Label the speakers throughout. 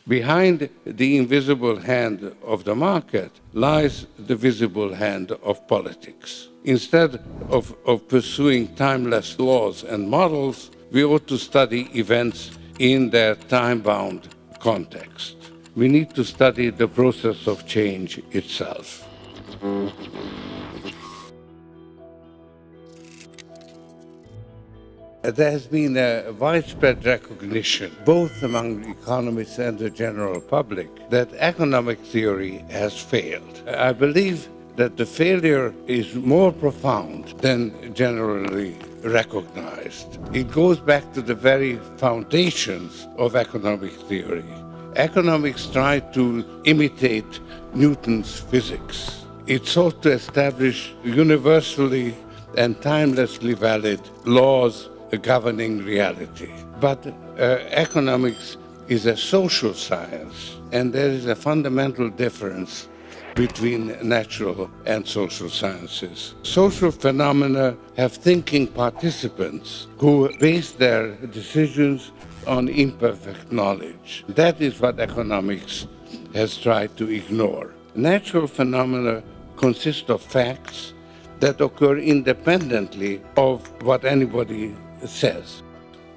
Speaker 1: Behind the invisible hand of the market lies the visible hand of politics. Instead of pursuing timeless laws and models, we ought to study events in their time-bound context. We need to study the process of change itself. There has been a widespread recognition, both among economists and the general public, that economic theory has failed. I believe that the failure is more profound than generally recognized. It goes back to the very foundations of economic theory. Economics tried to imitate Newton's physics. It sought to establish universally and timelessly valid laws governing reality. But economics is a social science, and there is a fundamental difference between natural and social sciences. Social phenomena have thinking participants who base their decisions on imperfect knowledge. That is what economics has tried to ignore. Natural phenomena consist of facts that occur independently of what anybody says.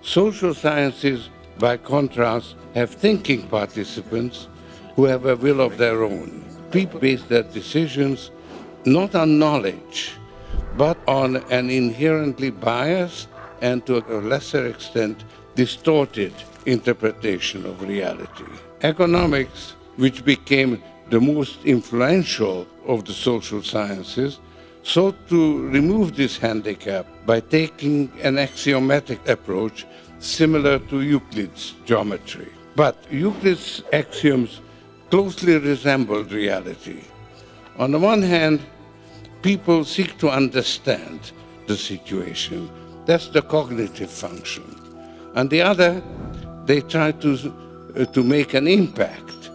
Speaker 1: Social sciences, by contrast, have thinking participants who have a will of their own. People base their decisions not on knowledge, but on an inherently biased and, to a lesser extent, distorted interpretation of reality. Economics, which became the most influential of the social sciences, sought to remove this handicap by taking an axiomatic approach similar to Euclid's geometry. But Euclid's axioms closely resembled reality. On the one hand, people seek to understand the situation. That's the cognitive function. On the other, they try to make an impact,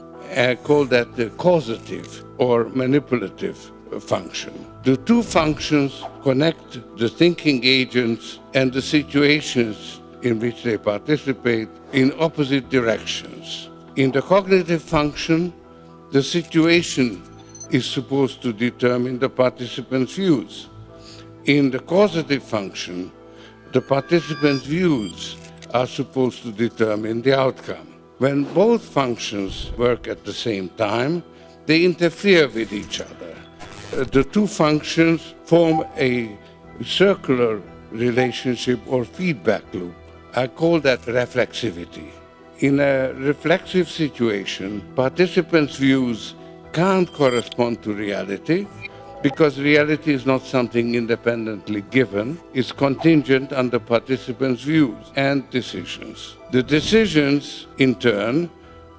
Speaker 1: call that the causative or manipulative function. The two functions connect the thinking agents and the situations in which they participate in opposite directions. In the cognitive function, the situation is supposed to determine the participants' views. In the causative function, the participants' views are supposed to determine the outcome. When both functions work at the same time, they interfere with each other. The two functions form a circular relationship or feedback loop. I call that reflexivity. In a reflexive situation, participants' views can't correspond to reality because reality is not something independently given. It's contingent on the participants' views and decisions. The decisions, in turn,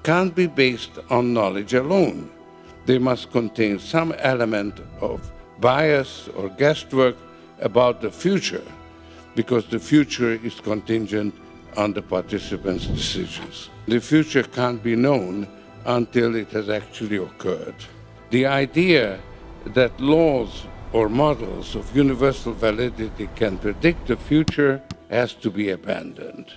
Speaker 1: can't be based on knowledge alone. They must contain some element of bias or guesswork about the future, because the future is contingent on the participants' decisions. The future can't be known until it has actually occurred. The idea that laws or models of universal validity can predict the future has to be abandoned.